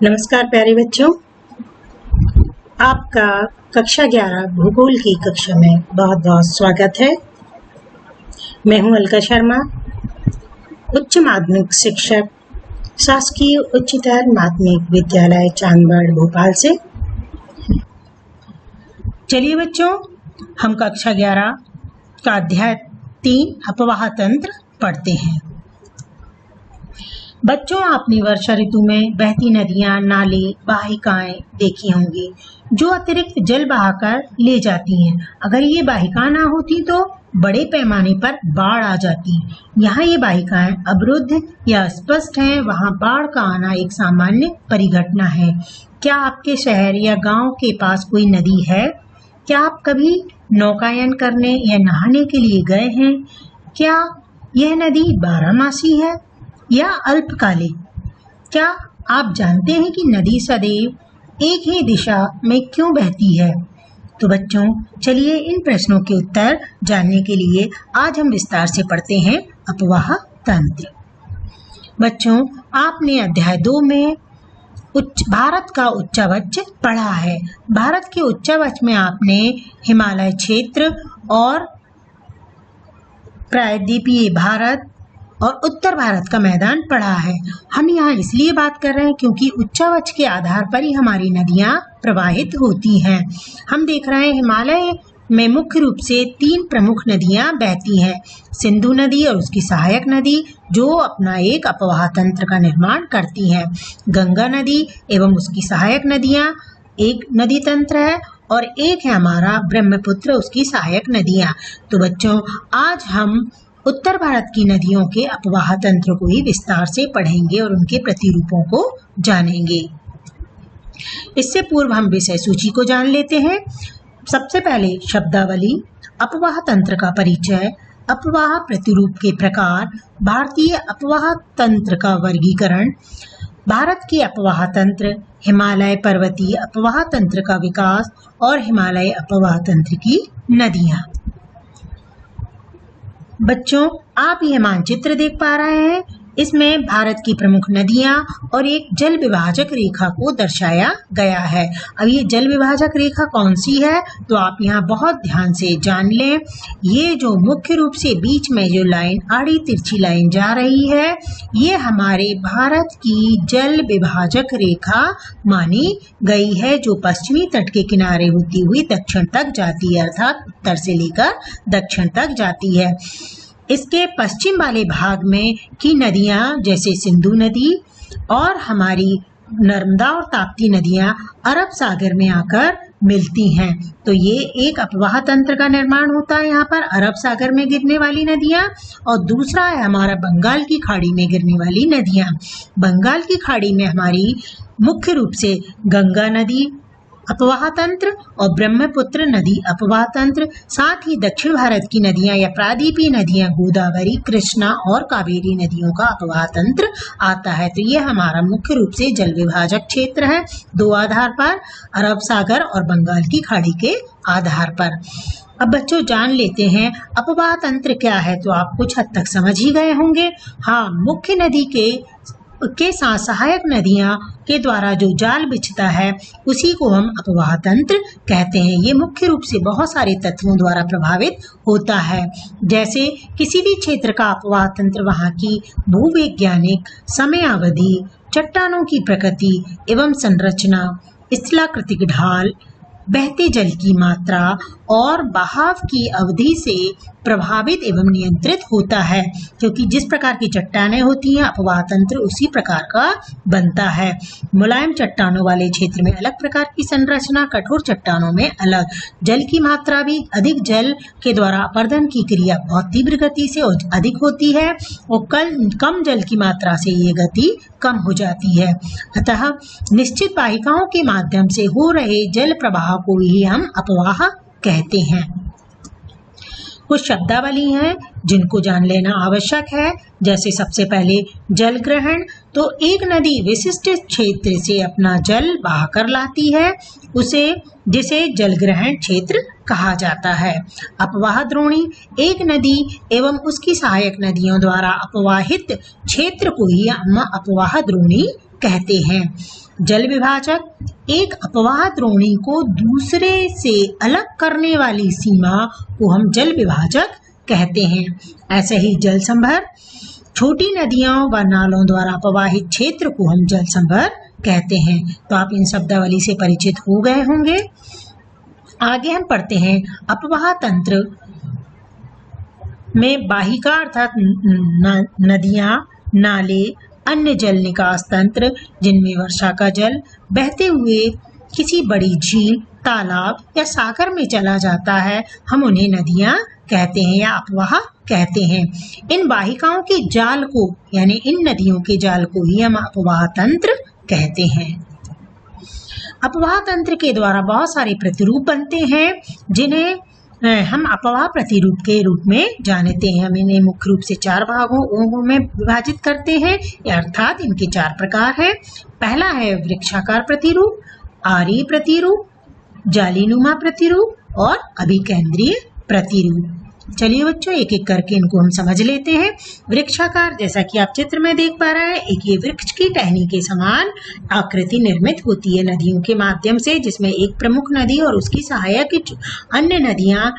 नमस्कार प्यारे बच्चों, आपका कक्षा 11 भूगोल की कक्षा में बहुत बहुत स्वागत है। मैं हूं अलका शर्मा, उच्च माध्यमिक शिक्षक, शासकीय उच्चतर माध्यमिक विद्यालय चांदबाड़ भोपाल से। चलिए बच्चों, हम कक्षा 11 का अध्याय 3 अपवाह तंत्र पढ़ते हैं। बच्चों, आपने वर्षा ऋतु में बहती नदियां, नाले, वाहिकाएं देखी होंगी जो अतिरिक्त जल बहाकर ले जाती हैं। अगर ये वाहिकाएं ना होती तो बड़े पैमाने पर बाढ़ आ जाती। यहाँ ये वाहिकाएं अवरुद्ध या स्पष्ट हैं, वहाँ बाढ़ का आना एक सामान्य परिघटना है। क्या आपके शहर या गांव के पास कोई नदी है? क्या आप कभी नौकायन करने या नहाने के लिए गए हैं? क्या यह नदी बारहमासी है या अल्पकालिक? क्या आप जानते हैं कि नदी सदैव एक ही दिशा में क्यों बहती है? तो बच्चों, चलिए इन प्रश्नों के उत्तर जानने के लिए आज हम विस्तार से पढ़ते हैं अपवाह तंत्र। बच्चों, आपने अध्याय 2 में भारत का उच्चावच पढ़ा है। भारत के उच्चावच में आपने हिमालय क्षेत्र और प्रायद्वीपीय भारत और उत्तर भारत का मैदान पढ़ा है। हम यहाँ इसलिए बात कर रहे हैं क्योंकि उच्चावच के आधार पर ही हमारी नदियाँ प्रवाहित होती हैं। हम देख रहे हैं हिमालय में मुख्य रूप से 3 प्रमुख नदियाँ बहती हैं। सिंधु नदी और उसकी सहायक नदी जो अपना एक अपवाह तंत्र का निर्माण करती हैं। गंगा नदी एवं उसकी सहायक नदियाँ एक नदी तंत्र है और एक है हमारा ब्रह्मपुत्र, उसकी सहायक नदियाँ। तो बच्चों, आज हम उत्तर भारत की नदियों के अपवाह तंत्र को ही विस्तार से पढ़ेंगे और उनके प्रतिरूपों को जानेंगे। इससे पूर्व हम विषय सूची को जान लेते हैं। सबसे पहले शब्दावली, अपवाह तंत्र का परिचय, अपवाह प्रतिरूप के प्रकार, भारतीय अपवाह तंत्र का वर्गीकरण, भारत की अपवाह तंत्र, हिमालय पर्वतीय अपवाह तंत्र का विकास और हिमालय अपवाह तंत्र की नदियाँ। बच्चों, आप ये मानचित्र देख पा रहे हैं। इसमें भारत की प्रमुख नदियां और एक जल विभाजक रेखा को दर्शाया गया है। अब ये जल विभाजक रेखा कौन सी है तो आप यहाँ बहुत ध्यान से जान लें। ये जो मुख्य रूप से बीच में जो लाइन आड़ी तिरछी लाइन जा रही है, ये हमारे भारत की जल विभाजक रेखा मानी गई है, जो पश्चिमी तट के किनारे होती हुई दक्षिण तक जाती है, अर्थात उत्तर से लेकर दक्षिण तक जाती है। इसके पश्चिम वाले भाग में की नदियां जैसे सिंधु नदी और हमारी नर्मदा और ताप्ती नदियां अरब सागर में आकर मिलती हैं। तो ये एक अपवाह तंत्र का निर्माण होता है यहाँ पर, अरब सागर में गिरने वाली नदियाँ। और दूसरा है हमारा बंगाल की खाड़ी में गिरने वाली नदियाँ। बंगाल की खाड़ी में हमारी मुख्य रूप से गंगा नदी अपवाह तंत्र और ब्रह्मपुत्र नदी अपवाह तंत्र, साथ ही दक्षिण भारत की नदियां या प्रायद्वीपीय नदियां गोदावरी, कृष्णा और कावेरी नदियों का अपवाह तंत्र आता है। तो ये हमारा मुख्य रूप से जल विभाजक क्षेत्र है, 2 आधार पर, अरब सागर और बंगाल की खाड़ी के आधार पर। अब बच्चों, जान लेते हैं अपवाह तंत्र क्या है। तो आप कुछ हद तक समझ ही गए होंगे। हाँ, मुख्य नदी के साथ सहायक नदियां के द्वारा जो जाल बिछता है उसी को हम अपवाह तंत्र कहते हैं। ये मुख्य रूप से बहुत सारे तत्वों द्वारा प्रभावित होता है। जैसे किसी भी क्षेत्र का अपवाह तंत्र वहाँ की भूवैज्ञानिक समयावधि, चट्टानों की प्रकृति एवं संरचना, स्थलाकृतिक ढाल, बहते जल की मात्रा और बहाव की अवधि से प्रभावित एवं नियंत्रित होता है। क्योंकि जिस प्रकार की चट्टानें होती हैं, अपवाह तंत्र उसी प्रकार का बनता है। मुलायम चट्टानों वाले क्षेत्र में अलग प्रकार की संरचना, कठोर चट्टानों में अलग। जल की मात्रा भी अधिक जल के द्वारा अपर्दन की क्रिया बहुत तीव्र गति से अधिक होती है और कम जल की मात्रा से ये गति कम हो जाती है। अतः निश्चित वाहिकाओं के माध्यम से हो रहे जल प्रवाह को ही हम अपवाह कहते हैं। कुछ शब्दावली हैं जिनको जान लेना आवश्यक है। जैसे सबसे पहले जल ग्रहण, तो एक नदी विशिष्ट क्षेत्र से अपना जल बहाकर लाती है, जिसे जल ग्रहण क्षेत्र कहा जाता है। अपवाह द्रोणी, एक नदी एवं उसकी सहायक नदियों द्वारा अपवाहित क्षेत्र को ही हम अपवाह द्रोणी कहते हैं। जल विभाजक एक अपवाह द्रोणी को दूसरे से अलग करने वाली सीमा को हम जल विभाजक कहते हैं। ऐसे ही जल संभर छोटी नदियों व नालों द्वारा प्रवाहित क्षेत्र को हम जल संभर कहते हैं। तो आप इन शब्दावली से परिचित हो गए होंगे। आगे हम पढ़ते हैं अपवाह तंत्र में वाहिका अर्थात नदियां, नाले, अन्य जल निकास तंत्र जिनमें वर्षा का जल बहते हुए किसी बड़ी झील, तालाब या सागर में चला जाता है, हम उन्हें नदियां कहते हैं या अपवाह कहते हैं। इन वाहिकाओं के जाल को यानी इन नदियों के जाल को ही हम अपवाह तंत्र कहते हैं। अपवाह तंत्र के द्वारा बहुत सारे प्रतिरूप बनते हैं जिन्हें हम अपवाह प्रतिरूप के रूप में जानते हैं। हम इन्हें मुख्य रूप से 4 भागों में विभाजित करते हैं, अर्थात इनके 4 प्रकार हैं। पहला है वृक्षाकार प्रतिरूप, आरी प्रतिरूप, जालीनुमा प्रतिरूप और अभिकेंद्रीय प्रतिरूप। चलिए बच्चों एक एक करके इनको हम समझ लेते हैं। वृक्षाकार, जैसा कि आप चित्र में देख पा रहे हैं, एक ये वृक्ष की टहनी के समान आकृति निर्मित होती है नदियों के माध्यम से, जिसमें एक प्रमुख नदी और उसकी सहायक अन्य नदियां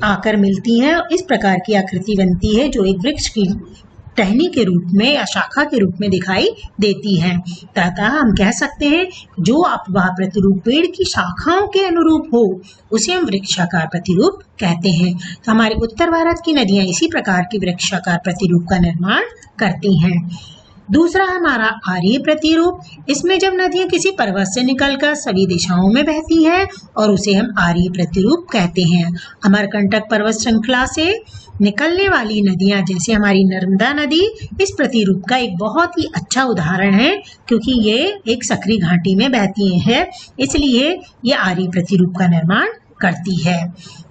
आकर मिलती हैं। इस प्रकार की आकृति बनती है जो एक वृक्ष की टहनी के रूप में या शाखा के रूप में दिखाई देती है। तथा हम कह सकते हैं जो अपवाह प्रतिरूप पेड़ की शाखाओं के अनुरूप हो उसे हम वृक्षाकार प्रतिरूप कहते हैं। तो हमारे उत्तर भारत की नदियां इसी प्रकार की वृक्षाकार प्रतिरूप का निर्माण करती हैं। दूसरा हमारा आर्य प्रतिरूप, इसमें जब नदियां किसी पर्वत से निकलकर सभी दिशाओं में बहती है और उसे हम आर्य प्रतिरूप कहते हैं। अमरकंटक पर्वत श्रृंखला से निकलने वाली नदियां जैसे हमारी नर्मदा नदी इस प्रतिरूप का एक बहुत ही अच्छा उदाहरण है, क्योंकि ये एक सकरी घाटी में बहती है, इसलिए ये आर्य प्रतिरूप का निर्माण करती है।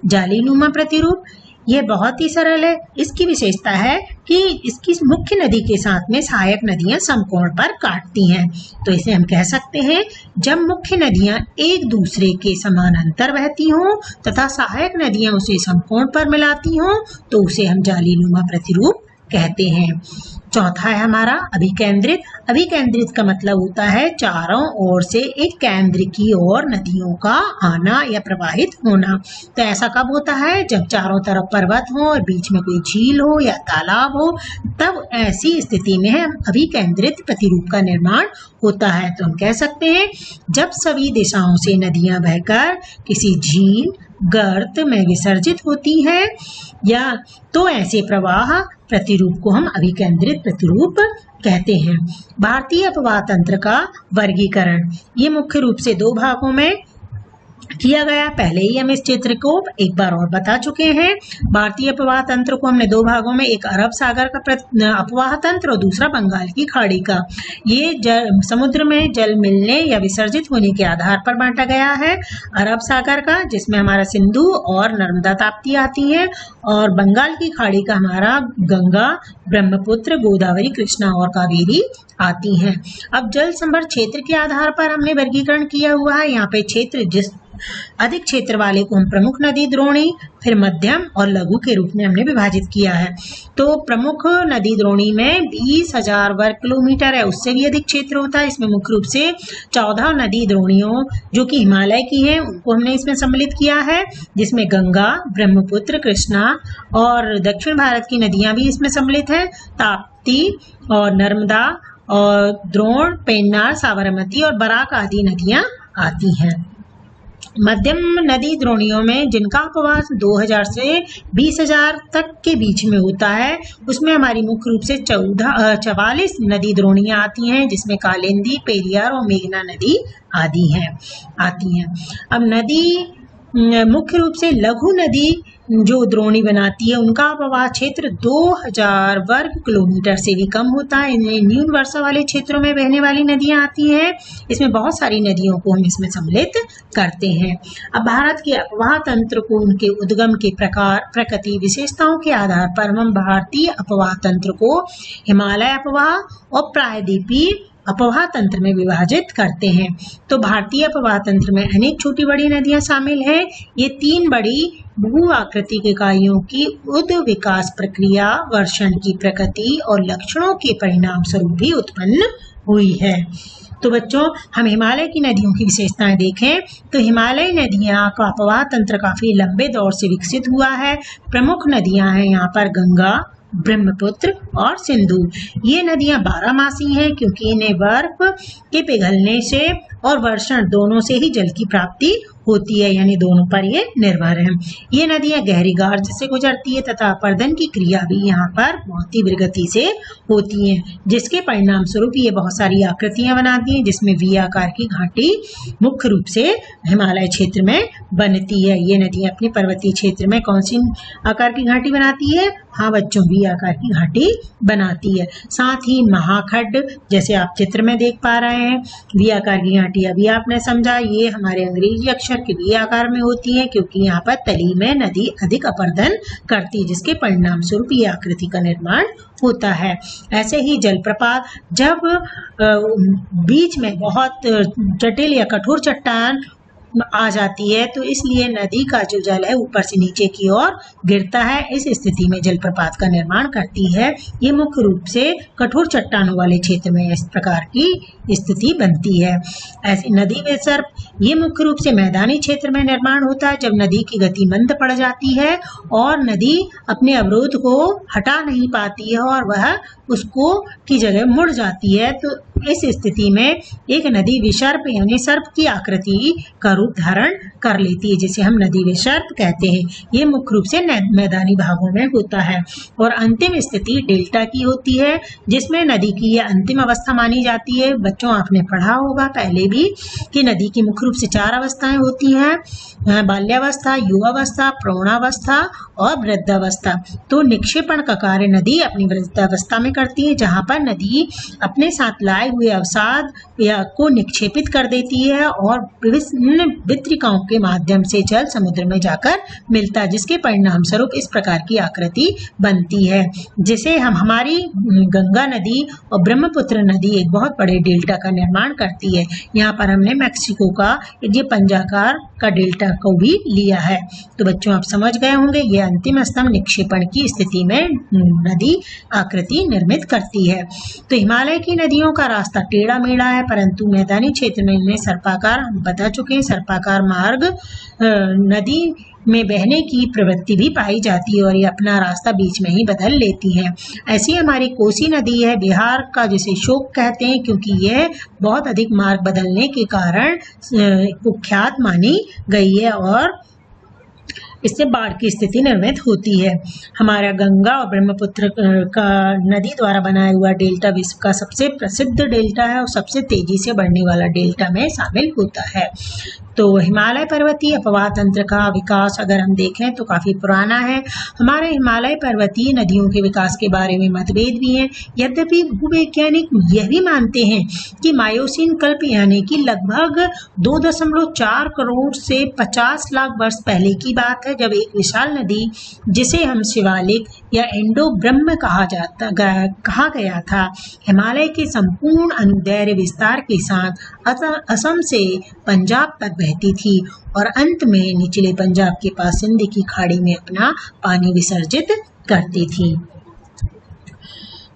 जालीनुमा प्रतिरूप यह बहुत ही सरल है। इसकी विशेषता है कि इसकी मुख्य नदी के साथ में सहायक नदियां समकोण पर काटती हैं। तो इसे हम कह सकते हैं जब मुख्य नदियां एक दूसरे के समानांतर बहती हों तथा सहायक नदियां उसे समकोण पर मिलाती हों तो उसे हम जालीनुमा प्रतिरूप कहते हैं। चौथा है हमारा अभिकेंद्रित। अभिकेंद्रित का मतलब होता है चारों ओर से एक केंद्र की ओर नदियों का आना या प्रवाहित होना। तो ऐसा कब होता है? जब चारों तरफ पर्वत हो और बीच में कोई झील हो या तालाब हो, तब ऐसी स्थिति में हम अभिकेंद्रित प्रतिरूप का निर्माण होता है। तो हम कह सकते हैं जब सभी दिशाओं से नदियां बहकर किसी झील, गर्त में विसर्जित होती है या तो ऐसे प्रवाह प्रतिरूप को हम अभिकेंद्रित प्रतिरूप कहते हैं। भारतीय अपवाह तंत्र का वर्गीकरण ये मुख्य रूप से 2 भागों में किया गया। पहले ही हम इस चित्र को एक बार और बता चुके हैं। भारतीय अपवाह तंत्र को हमने 2 भागों में, एक अरब सागर का अपवाह तंत्र और दूसरा बंगाल की खाड़ी का। ये समुद्र में जल मिलने या विसर्जित होने के आधार पर बांटा गया है। अरब सागर का जिसमें हमारा सिंधु और नर्मदा ताप्ती आती है, और बंगाल की खाड़ी का हमारा गंगा, ब्रह्मपुत्र, गोदावरी, कृष्णा और कावेरी आती हैं। अब जल संभर क्षेत्र के आधार पर हमने वर्गीकरण किया हुआ है। यहाँ पे क्षेत्र जिस अधिक क्षेत्र वाले को हम प्रमुख नदी द्रोणी, फिर मध्यम और लघु के रूप में हमने विभाजित किया है। तो प्रमुख नदी द्रोणी में 20,000 वर्ग किलोमीटर है, उससे भी अधिक क्षेत्र होता है। इसमें मुख्य रूप से 14 नदी द्रोणियों जो कि हिमालय की हैं उनको हमने इसमें सम्मिलित किया है, जिसमें गंगा, ब्रह्मपुत्र, कृष्णा और दक्षिण भारत की नदियां भी इसमें सम्मिलित हैं, ताप्ती और नर्मदा और द्रोण, पेन्नार, साबरमती और बराक आदि नदियां आती हैं। मध्यम नदी द्रोणियों में जिनका अपवाह 2000 से 20,000 तक के बीच में होता है, उसमें हमारी मुख्य रूप से 44 नदी द्रोणियां आती हैं, जिसमें कालिंदी, पेरियार और मेघना नदी आदि आती हैं। अब नदी मुख्य रूप से लघु नदी जो द्रोणी बनाती है उनका अपवाह क्षेत्र 2000 वर्ग किलोमीटर से भी कम होता है। इनमें न्यून वर्षा वाले क्षेत्रों में बहने वाली नदियां आती हैं। इसमें बहुत सारी नदियों को हम इसमें सम्मिलित करते हैं। अब भारत के अपवाह तंत्र को उनके उद्गम के प्रकार, प्रकृति, विशेषताओं के आधार पर हम भारतीय अपवाह तंत्र को हिमालय अपवाह और प्रायद्वीपीय अपवाह तंत्र में विभाजित करते हैं। तो भारतीय अपवाह तंत्र में अनेक छोटी बड़ी नदियां शामिल हैं। ये 3 बड़ी भू आकृतिक इकाइयों की उद विकास प्रक्रिया, वर्षण की प्रकृति और लक्षणों के परिणाम स्वरूप भी उत्पन्न हुई है। तो बच्चों, हम हिमालय की नदियों की विशेषताएं देखें तो हिमालयी नदियां का अपवाह तंत्र काफी लंबे दौर से विकसित हुआ है। प्रमुख नदियां हैं यहाँ पर गंगा, ब्रह्मपुत्र और सिंधु। ये नदियां 12मासी हैं क्योंकि इन्हें बर्फ के पिघलने से और वर्षण दोनों से ही जल की प्राप्ति होती है, यानी दोनों पर ये निर्भर है। ये नदियां गहरी गार से गुजरती है तथा अपर्दन की क्रिया भी यहाँ पर बहुत तीव्र गति से होती है, जिसके परिणाम स्वरूप ये बहुत सारी आकृतियां बनाती हैं, जिसमें वी आकार की घाटी मुख्य रूप से हिमालय क्षेत्र में बनती है। ये नदियां अपने पर्वतीय क्षेत्र में कौन सी आकार की घाटी बनाती है? हाँ बच्चों, वी आकार की घाटी बनाती है। साथ ही महाखड्ड, जैसे आप चित्र में देख पा रहे हैं, वी आकार की घाटी अभी आपने समझा, ये हमारे अंग्रेजी अक्षर के वी आकार में होती है क्योंकि यहाँ पर तली में नदी अधिक अपर्दन करती है, जिसके परिणाम स्वरूप ये आकृति का निर्माण होता है। ऐसे ही जलप्रपात, जब बीच में बहुत जटिल या कठोर चट्टान आ जाती है तो इसलिए नदी का जो जल है ऊपर से नीचे की ओर गिरता है। इस स्थिति में जलप्रपात का निर्माण करती है। ये मुख्य रूप से कठोर चट्टानों वाले क्षेत्र में इस प्रकार की स्थिति बनती है। ऐसी नदी विसर्प, ये मुख्य रूप से मैदानी क्षेत्र में निर्माण होता है जब नदी की गति मंद पड़ जाती है और नदी अपने अवरोध को हटा नहीं पाती है और वह उसको की जगह मुड़ जाती है। तो इस स्थिति में एक नदी विसर्प यानी सर्प की आकृति का रूप धारण कर लेती है, जिसे हम नदी विसर्प कहते हैं। ये मुख्य रूप से मैदानी भागों में होता है। और अंतिम स्थिति डेल्टा की होती है, जिसमें नदी की यह अंतिम अवस्था मानी जाती है। बच्चों, आपने पढ़ा होगा पहले भी कि नदी की मुख्य रूप से 4 अवस्थाएं होती हैं, बाल्यावस्था, युवावस्था, प्रौढ़ावस्था और वृद्धावस्था। तो निक्षेपण का कार्य नदी अपनी वृद्धावस्था में करती है, जहाँ पर नदी अपने साथ लाए हुए अवसाद या को निक्षेपित कर देती है और विभिन्न वितरिकाओं के माध्यम से जल समुद्र में जाकर मिलता है, जिसके परिणाम स्वरूप इस प्रकार की आकृति बनती है, जिसे हम हमारी गंगा नदी और ब्रह्मपुत्र नदी एक बहुत बड़े डेल्टा का निर्माण करती है। यहाँ पर हमने मैक्सिको का ये पंजाकार का डेल्टा को भी लिया है। तो बच्चों, आप समझ गए होंगे, ये अंतिम स्तंभ निक्षेपण की स्थिति में नदी आकृति निर्मित करती है। तो हिमालय की नदियों का रास्ता टेढ़ा मेढ़ा है, परंतु मैदानी क्षेत्र में इनमें सर्पाकार, हम बता चुके हैं, सर्पाकार मार्ग नदी में बहने की प्रवृत्ति भी पाई जाती है और ये अपना रास्ता बीच में ही बदल लेती है। ऐसी हमारी कोसी नदी है बिहार का, जिसे शोक कहते हैं क्योंकि यह बहुत अधिक मार्ग बदलने के कारण कुख्यात मानी गई है और इससे बाढ़ की स्थिति निर्मित होती है। हमारा गंगा और ब्रह्मपुत्र का नदी द्वारा बनाया हुआ डेल्टा विश्व का सबसे प्रसिद्ध डेल्टा है और सबसे तेजी से बढ़ने वाला डेल्टा में शामिल होता है। तो हिमालय पर्वतीय अपवाह तंत्र का विकास अगर हम देखें तो काफी पुराना है। हमारे हिमालय पर्वतीय नदियों के विकास के बारे में मतभेद भी हैं। यद्यपि भूवैज्ञानिक यह भी मानते हैं कि मायोसीन कल्प यानी कि लगभग 2.4 करोड़ से 50 लाख वर्ष पहले की बात है, जब एक विशाल नदी जिसे हम शिवालिक या इंडो ब्रह्म कहा गया था, हिमालय के संपूर्ण अनुदैर्घ्य विस्तार के साथ असम से पंजाब तक बहती थी और अंत में निचले पंजाब के पास सिंध की खाड़ी में अपना पानी विसर्जित करती थी।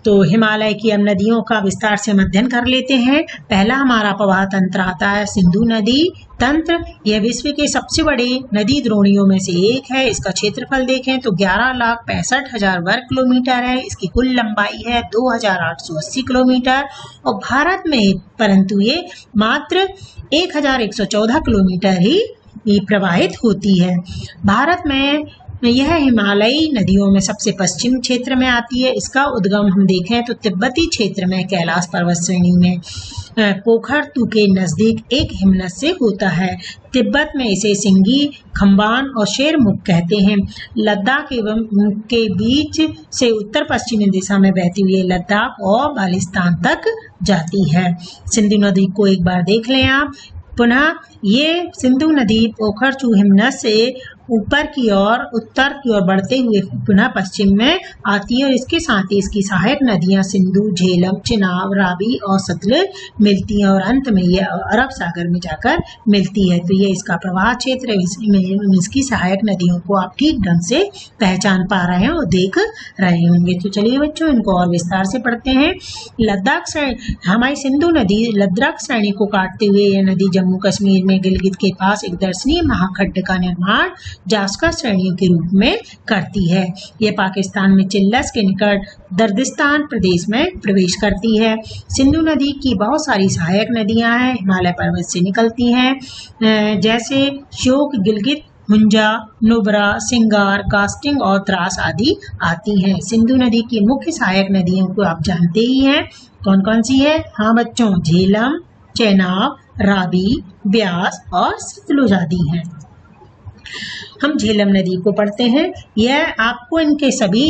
तो हिमालय की हम नदियों का विस्तार से अध्ययन कर लेते हैं। पहला हमारा अपवाह तंत्र आता है सिंधु नदी तंत्र। यह विश्व के सबसे बड़े नदी द्रोणियों में से एक है। इसका क्षेत्रफल देखें तो 11,65,000 वर्ग किलोमीटर है। इसकी कुल लंबाई है 2,880 किलोमीटर और भारत में परंतु ये मात्र 1,114 किलोमीटर ही प्रवाहित होती है। भारत में यह हिमालयी नदियों में सबसे पश्चिम क्षेत्र में आती है। इसका उद्गम हम देखें तो तिब्बती क्षेत्र में कैलाश पर्वत श्रेणी में पोखरतू के नजदीक एक हिमनद से होता है। तिब्बत में इसे सिंगी, खम्बान और शेरमुख कहते हैं। लद्दाख एवं के बीच से उत्तर पश्चिमी दिशा में बहती हुई लद्दाख और बालिस्तान तक जाती है। सिंधु नदी को एक बार देख लें आप पुनः। ये सिंधु नदी पोखरचू हिमनद से ऊपर की ओर उत्तर की ओर बढ़ते हुए पुनः पश्चिम में आती है और इसके साथ ही इसकी सहायक नदियां सिंधु, झेलम, चिनाब, रावी और सतलुज मिलती हैं और अंत में ये अरब सागर में जाकर मिलती है। तो ये इसका प्रवाह क्षेत्र है। इसकी सहायक नदियों को आप ठीक ढंग से पहचान पा रहे हैं और देख रहे होंगे। तो चलिए बच्चों इनको और विस्तार से पढ़ते हैं। लद्दाख श्रेणी, हमारी सिंधु नदी लद्दाख श्रेणी को काटते हुए यह नदी जम्मू कश्मीर में गिलगित के पास एक दर्शनीय महाखड्ड का निर्माण जास्का श्रेणियों के रूप में करती है। यह पाकिस्तान में चिल्लस के निकट दर्दिस्तान प्रदेश में प्रवेश करती है। सिंधु नदी की बहुत सारी सहायक नदियां हैं, हिमालय पर्वत से निकलती हैं, जैसे श्योक, गिलगित, हुंजा, नुब्रा, सिंगार, कास्टिंग और द्रास आदि आती हैं। सिंधु नदी की मुख्य सहायक नदियों को आप जानते ही हैं, कौन कौन सी है? हाँ बच्चों, झेलम, चेनाब, रावी, ब्यास और सतलुज आदि हैं। हम झेलम नदी को पढ़ते हैं। यह आपको इनके सभी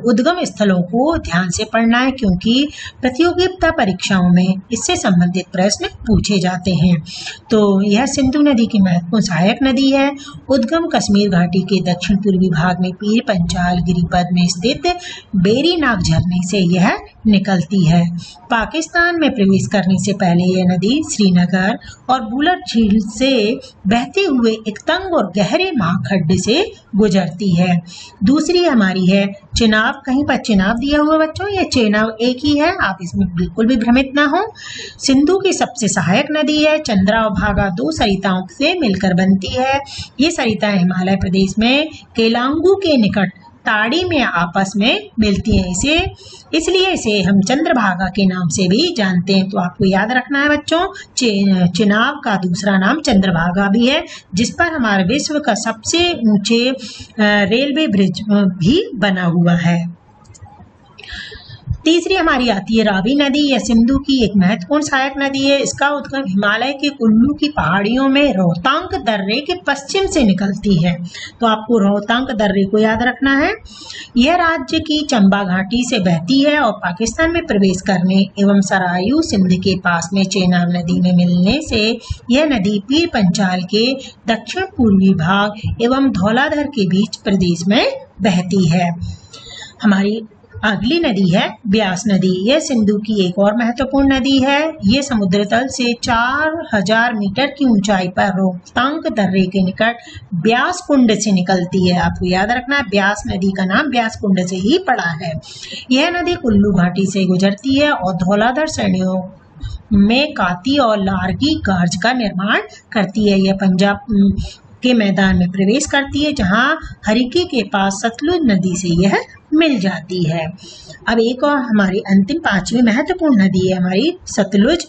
उद्गम स्थलों को ध्यान से पढ़ना है क्योंकि प्रतियोगिता परीक्षाओं में इससे संबंधित प्रश्न पूछे जाते हैं। तो यह सिंधु नदी की महत्वपूर्ण सहायक नदी है। उद्गम कश्मीर घाटी के दक्षिण पूर्वी भाग में पीर पंचाल गिरिपद में स्थित बेरीनाग झरने से यह निकलती है। पाकिस्तान में प्रवेश करने से पहले यह नदी श्रीनगर और बुलट झील से बहते हुए एक तंग और गहरे महाखड्ड से गुजरती है। दूसरी हमारी है चिनाब। कहीं पर चिनाब दिया हुआ बच्चों, यह चेनाब एक ही है, आप इसमें बिल्कुल भी भ्रमित ना हो। सिंधु की सबसे सहायक नदी है। चंद्रा और भागा दो सरिताओं से मिलकर बनती है। ये सरिताएं हिमालय प्रदेश में केलांगू के निकट ताड़ी में आपस में मिलती हैं। इसलिए इसे हम चंद्रभागा के नाम से भी जानते हैं। तो आपको याद रखना है बच्चों, चिनाब का दूसरा नाम चंद्रभागा भी है, जिस पर हमारे विश्व का सबसे ऊंचे रेलवे ब्रिज भी बना हुआ है। तीसरी हमारी आती है रावी नदी। यह सिंधु की एक महत्वपूर्ण सहायक नदी है। इसका उद्गम हिमालय के कुल्लू की पहाड़ियों में रोहतांग दर्रे के पश्चिम से निकलती है। तो आपको रोहतांग दर्रे को याद रखना है। यह राज्य की चंबा घाटी से बहती है और पाकिस्तान में प्रवेश करने एवं सरायू सिंध के पास में चेनाब नदी में मिलने से यह नदी पीर पंचाल के दक्षिण पूर्वी भाग एवं धौलाधर के बीच प्रदेश में बहती है। हमारी अगली नदी है ब्यास नदी। यह सिंधु की एक और महत्वपूर्ण नदी है। यह समुद्र तल से 4000 मीटर की ऊंचाई पर रोहतांग दर्रे के निकट ब्यास कुंड से निकलती है। आपको याद रखना है, ब्यास नदी का नाम ब्यास कुंड से ही पड़ा है। यह नदी कुल्लू घाटी से गुजरती है और धौलाधर श्रेणियों में काती और लारगी गार्ज का निर्माण करती है। यह पंजाब के मैदान में प्रवेश करती है, जहां हरिकी के पास सतलुज नदी से यह मिल जाती है। अब एक और हमारी अंतिम पांचवी महत्वपूर्ण नदी है हमारी सतलुज।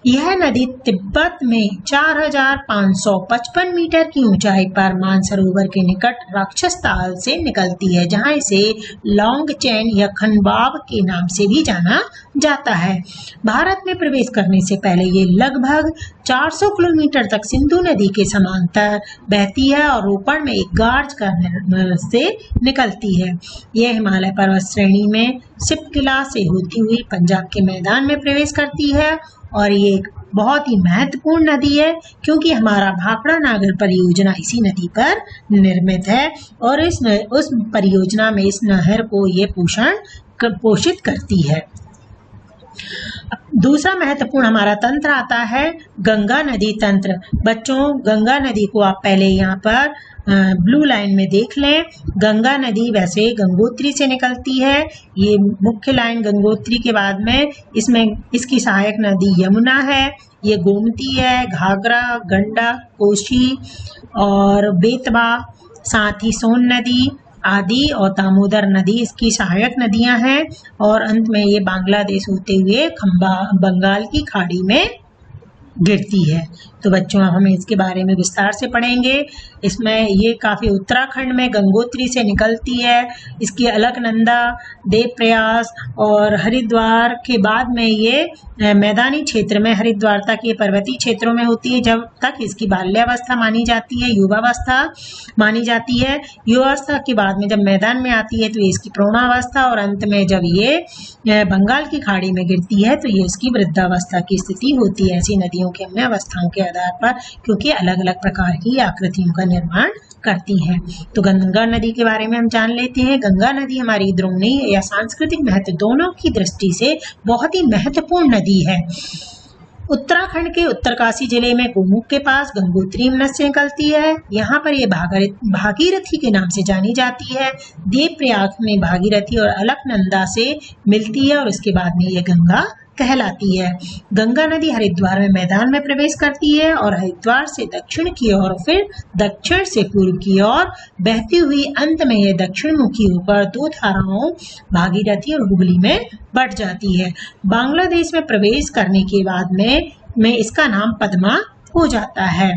यह नदी तिब्बत में 4555 मीटर की ऊंचाई पर मानसरोवर के निकट राक्षस ताल से निकलती है, जहां इसे लॉन्ग चैन या खनबाब के नाम से भी जाना जाता है। भारत में प्रवेश करने से पहले ये लगभग 400 किलोमीटर तक सिंधु नदी के समांतर बहती है और रोपण में एक गार्ज से निकलती है। यह हिमालय पर्वत श्रेणी में सिपकिला से होती हुई पंजाब के मैदान में प्रवेश करती है और ये एक बहुत ही महत्वपूर्ण नदी है क्योंकि हमारा भाखड़ा नागर परियोजना इसी नदी पर निर्मित है और उस परियोजना में इस नहर को ये पोषित करती है। दूसरा महत्वपूर्ण हमारा तंत्र आता है गंगा नदी तंत्र। बच्चों, गंगा नदी को आप पहले यहाँ पर ब्लू लाइन में देख लें। गंगा नदी वैसे गंगोत्री से निकलती है। ये मुख्य लाइन गंगोत्री के बाद में इसमें इसकी सहायक नदी यमुना है, ये गोमती है, घाघरा, गंडक, कोसी और बेतवा, साथ ही सोन नदी आदि और दामोदर नदी इसकी सहायक नदियां हैं और अंत में ये बांग्लादेश होते हुए बंगाल की खाड़ी में गिरती है। तो बच्चों अब हम इसके बारे में विस्तार से पढ़ेंगे। इसमें ये काफ़ी उत्तराखंड में गंगोत्री से निकलती है। इसकी अलकनंदा, देवप्रयाग और हरिद्वार के बाद में ये मैदानी क्षेत्र में हरिद्वार तक ये पर्वतीय क्षेत्रों में होती है। जब तक इसकी बाल्यावस्था मानी जाती है, युवावस्था मानी जाती है। युवावस्था के बाद में जब मैदान में आती है तो ये इसकी प्रौढ़ावस्था और अंत में जब ये बंगाल की खाड़ी में गिरती है तो ये इसकी वृद्धावस्था की स्थिति होती है। ऐसी नदियों की हमने अवस्थाओं के आधार पर, क्योंकि अलग अलग प्रकार की आकृतियों का निर्माण करती हैं। तो गंगा नदी के बारे में हम जान लेते हैं। गंगा नदी हमारी द्रोणीय या सांस्कृतिक महत्व दोनों की दृष्टि से बहुत ही महत्वपूर्ण नदी है। उत्तराखंड के उत्तरकाशी जिले में गोमुख के पास गंगोत्री हिमनद से निकलती है। यहाँ पर ये भागीरथी के नाम से जानी जाती है। देवप्रयाग में भागीरथी और अलकनंदा से मिलती है और उसके बाद में ये गंगा कहलाती है। गंगा नदी हरिद्वार में मैदान में प्रवेश करती है और हरिद्वार से दक्षिण की ओर फिर दक्षिण से पूर्व की ओर बहती हुई अंत में यह दक्षिण मुखी होकर दो धाराओं भागीरथी और हुगली में बट जाती है। बांग्लादेश में प्रवेश करने के बाद में इसका नाम पद्मा हो जाता है।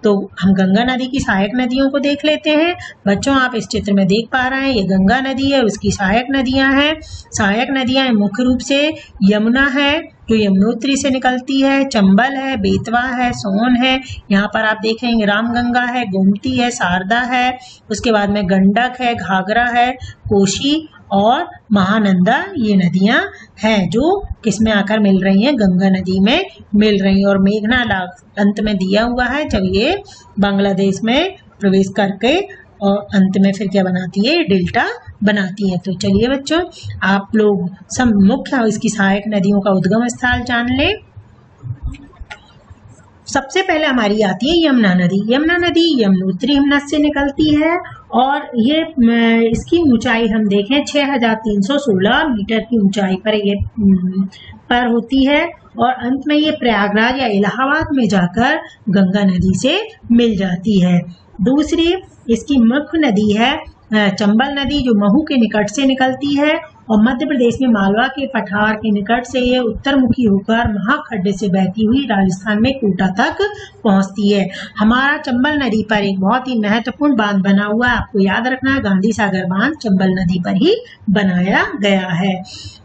तो हम गंगा नदी की सहायक नदियों को देख लेते हैं। बच्चों, आप इस चित्र में देख पा रहे हैं, ये गंगा नदी है, उसकी सहायक नदियां हैं। सहायक नदियां मुख्य रूप से यमुना है जो यमुनोत्री से निकलती है, चंबल है, बेतवा है, सोन है, यहाँ पर आप देखेंगे रामगंगा है, गोमती है, शारदा है, उसके बाद में गंडक है, घाघरा है, कोशी और महानंदा, ये नदियां हैं जो किसमें आकर मिल रही हैं, गंगा नदी में मिल रही हैं। और मेघना अंत में दिया हुआ है जब ये बांग्लादेश में प्रवेश करके और अंत में फिर क्या बनाती है, डेल्टा बनाती है। तो चलिए बच्चों, आप लोग सब मुख्य इसकी सहायक नदियों का उद्गम स्थल जान लें। सबसे पहले हमारी आती है यमुना नदी। यमुना नदी यमुनोत्री हिमनद से निकलती है और ये इसकी ऊंचाई हम देखें 6316 मीटर की ऊंचाई पर ये पर होती है और अंत में ये प्रयागराज या इलाहाबाद में जाकर गंगा नदी से मिल जाती है। दूसरी इसकी मुख्य नदी है चंबल नदी जो महू के निकट से निकलती है और मध्य प्रदेश में मालवा के पठार के निकट से ये उत्तरमुखी होकर महाखड्डे से बहती हुई राजस्थान में कोटा तक पहुंचती है। हमारा चंबल नदी पर एक बहुत ही महत्वपूर्ण बांध बना हुआ है, आपको याद रखना है, गांधी सागर बांध चंबल नदी पर ही बनाया गया है।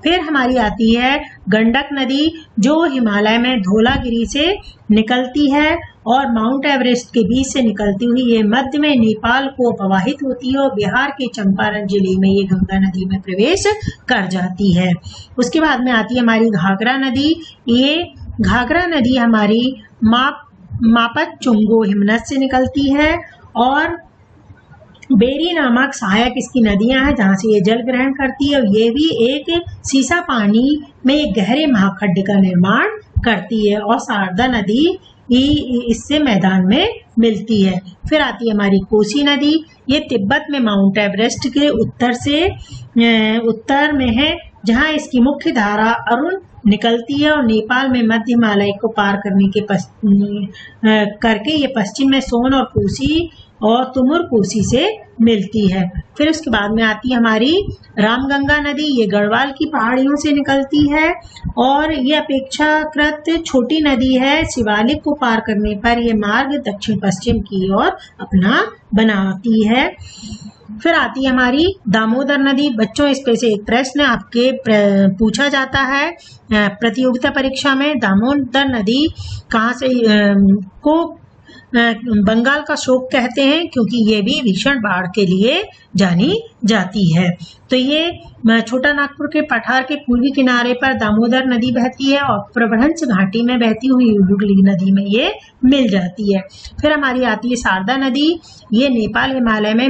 फिर हमारी आती है गंडक नदी जो हिमालय में धौलागिरी से निकलती है और माउंट एवरेस्ट के बीच से निकलती हुई ये मध्य में नेपाल को प्रवाहित होती है और बिहार के चंपारण जिले में ये गंगा नदी में प्रवेश कर जाती है। उसके बाद में आती है हमारी घाघरा नदी। ये घाघरा नदी हमारी मापत चुंगो हिमनद से निकलती है और बेरी नामक सहायक इसकी नदियां हैं जहां से ये जल ग्रहण करती है और ये भी एक सीसा पानी में एक गहरे महाखड्ड का निर्माण करती है और शारदा नदी इससे मैदान में मिलती है। फिर आती है हमारी कोसी नदी। ये तिब्बत में माउंट एवरेस्ट के उत्तर में है जहां इसकी मुख्य धारा अरुण निकलती है और नेपाल में मध्य हिमालय को पार करके ये पश्चिम में सोन और कोसी और तुमुर कोसी से मिलती है। फिर उसके बाद में आती है हमारी रामगंगा नदी। ये गढ़वाल की पहाड़ियों से निकलती है और ये अपेक्षाकृत छोटी नदी है। शिवालिक को पार करने पर यह मार्ग दक्षिण पश्चिम की ओर अपना बनाती है। फिर आती है हमारी दामोदर नदी। बच्चों, इस पे से एक प्रश्न आपके पूछा जाता है प्रतियोगिता परीक्षा में। दामोदर नदी कहाँ से को बंगाल का शोक कहते हैं क्योंकि ये भी भीषण बाढ़ के लिए जानी जाती है। तो ये छोटा नागपुर के पठार के पूर्वी किनारे पर दामोदर नदी बहती है और प्रबंधन घाटी में बहती हुई हुगली नदी में ये मिल जाती है। फिर हमारी आती है शारदा नदी। ये नेपाल हिमालय में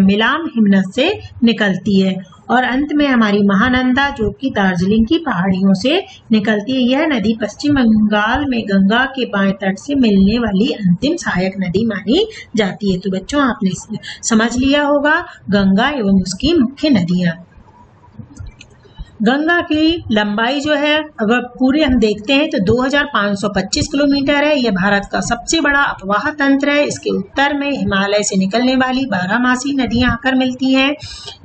मिलाम हिमनद से निकलती है और अंत में हमारी महानंदा जो कि दार्जिलिंग की पहाड़ियों से निकलती है। यह नदी पश्चिम बंगाल में गंगा के बाएं तट से मिलने वाली अंतिम सहायक नदी मानी जाती है। तो बच्चों, आपने समझ लिया होगा गंगा एवं उसकी मुख्य नदियां। गंगा की लंबाई जो है अगर पूरे हम देखते हैं तो 2525 किलोमीटर है। यह भारत का सबसे बड़ा अपवाह तंत्र है। इसके उत्तर में हिमालय से निकलने वाली 12मासी नदियां आकर मिलती हैं।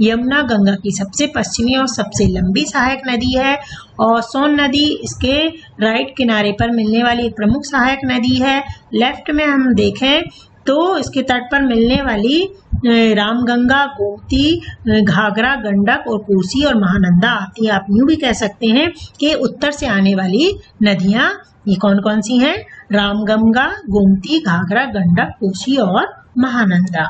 यमुना गंगा की सबसे पश्चिमी और सबसे लंबी सहायक नदी है और सोन नदी इसके राइट किनारे पर मिलने वाली एक प्रमुख सहायक नदी है। लेफ्ट में हम देखें तो इसके तट पर मिलने वाली रामगंगा, गोमती, घाघरा, गंडक और कोसी और महानंदा आती है। आप यूं भी कह सकते हैं कि उत्तर से आने वाली नदियां ये कौन कौन सी हैं? रामगंगा, गोमती, घाघरा, गंडक, कोसी और महानंदा।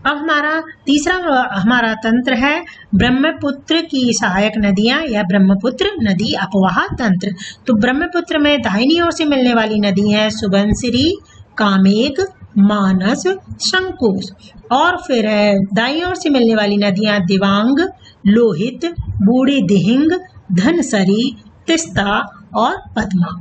अब हमारा तीसरा तंत्र है ब्रह्मपुत्र की सहायक नदियां या ब्रह्मपुत्र नदी अपवाह तंत्र। तो ब्रह्मपुत्र में दाहिनी ओर से मिलने वाली नदी है सुबनसिरी, कामेग, मानस, संकोश। और फिर है दाईं ओर से मिलने वाली नदियां दिवांग, लोहित, बूढ़ी दिहिंग, धनसरी, तिस्ता और पद्मा।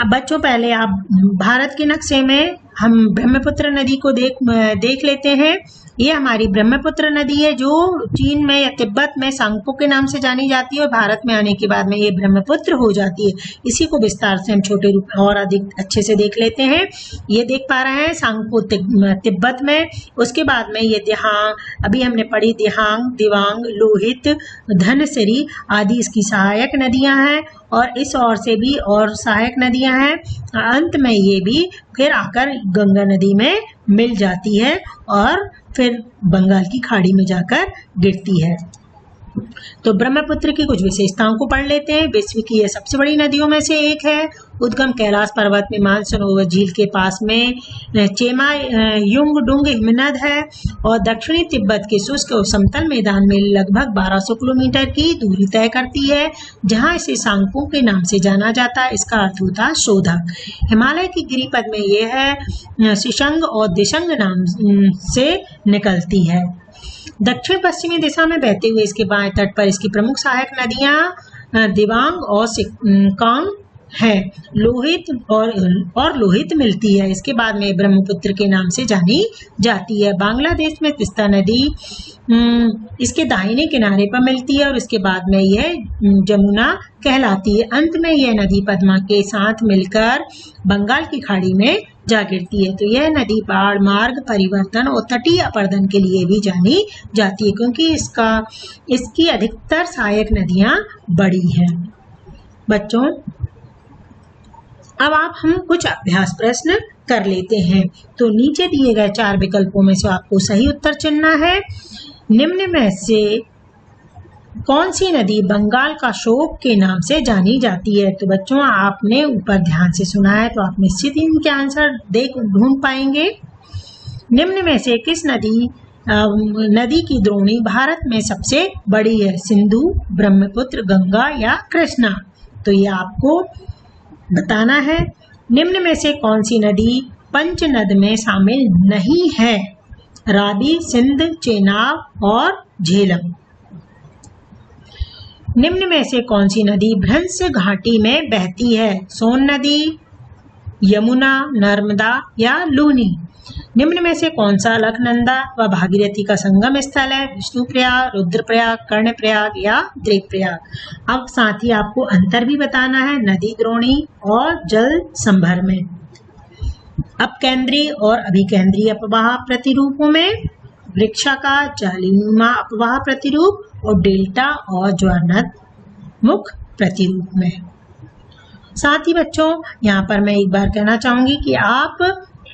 अब बच्चों पहले आप भारत के नक्शे में हम ब्रह्मपुत्र नदी को देख लेते हैं। ये हमारी ब्रह्मपुत्र नदी है जो चीन में या तिब्बत में सांगपो के नाम से जानी जाती है और भारत में आने के बाद में ये ब्रह्मपुत्र हो जाती है। इसी को विस्तार से हम छोटे रूप में और अधिक अच्छे से देख लेते हैं। ये देख पा रहे हैं सांगपो तिब्बत में, उसके बाद में ये दिहांग, अभी हमने पढ़ी दिहांग, दिवांग, लोहित, धनसरी आदि इसकी सहायक नदियां हैं और इस ओर से भी और सहायक नदियां हैं। अंत में ये भी फिर आकर गंगा नदी में मिल जाती है और फिर बंगाल की खाड़ी में जाकर गिरती है। तो ब्रह्मपुत्र की कुछ विशेषताओं को पढ़ लेते हैं। विश्व की यह सबसे बड़ी नदियों में से एक है। उद्गम कैलाश पर्वत में मानसरोवर झील के पास में चेमा युंगडुंग हिमनद है और दक्षिणी तिब्बत के शुष्क और समतल मैदान में लगभग 1200 किलोमीटर की दूरी तय करती है, जहां इसे सांगपो के नाम से जाना जाता है। इसका अर्थ होता है शोधक। हिमालय की गिरिपद में यह है शिशंग और दिशंग नाम से निकलती है। दक्षिण पश्चिमी दिशा में बहते हुए इसके बाएं तट पर इसकी प्रमुख सहायक नदियां दिवांग और सिक्कांग है। लोहित और लोहित मिलती है। इसके बाद में ब्रह्मपुत्र के नाम से जानी जाती है। बांग्लादेश में तिस्ता नदी इसके दाहिने किनारे पर मिलती है और इसके बाद में यह जमुना कहलाती है। अंत में यह नदी पद्मा के साथ मिलकर बंगाल की खाड़ी में जा गिरती है। तो यह नदी बाढ़, मार्ग परिवर्तन और तटीय अपरदन के लिए भी जानी जाती है, क्योंकि इसकी अधिकतर सहायक नदियां बड़ी हैं। बच्चों अब हम कुछ अभ्यास प्रश्न कर लेते हैं। तो नीचे दिए गए 4 विकल्पों में से आपको सही उत्तर चुनना है। निम्न में से कौन सी नदी बंगाल का शोक के नाम से जानी जाती है? तो बच्चों आपने ऊपर ध्यान से सुना है तो आप निश्चित ही इनके आंसर ढूंढ पाएंगे। निम्न में से किस नदी की द्रोणी भारत में सबसे बड़ी है? सिंधु, ब्रह्मपुत्र, गंगा या कृष्णा? तो ये आपको बताना है। निम्न में से कौन सी नदी पंचनद में शामिल नहीं है? रावी, सिंध, चेनाब और झेलम। निम्न में से कौन सी नदी भ्रंश घाटी में बहती है? सोन नदी, यमुना, नर्मदा या लूनी? निम्न में से कौन सा अलकनंदा व भागीरथी का संगम स्थल है? विष्णुप्रयाग, रुद्रप्रयाग, कर्णप्रयाग या द्रेप्रयाग? अब साथ ही आपको अंतर भी बताना है नदी द्रोणी और जल संभर में। अपकेंद्रीय और अभिकेंद्रीय अपवाह प्रतिरूपों में वृक्षाकार, जालिनुमा अपवाह प्रतिरूप और डेल्टा और ज्वारनदमुख प्रतिरूप में। साथ ही बच्चों यहाँ पर मैं एक बार कहना चाहूंगी कि आप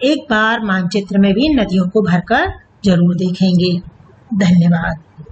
एक बार मानचित्र में भी नदियों को भरकर जरूर देखेंगे। धन्यवाद।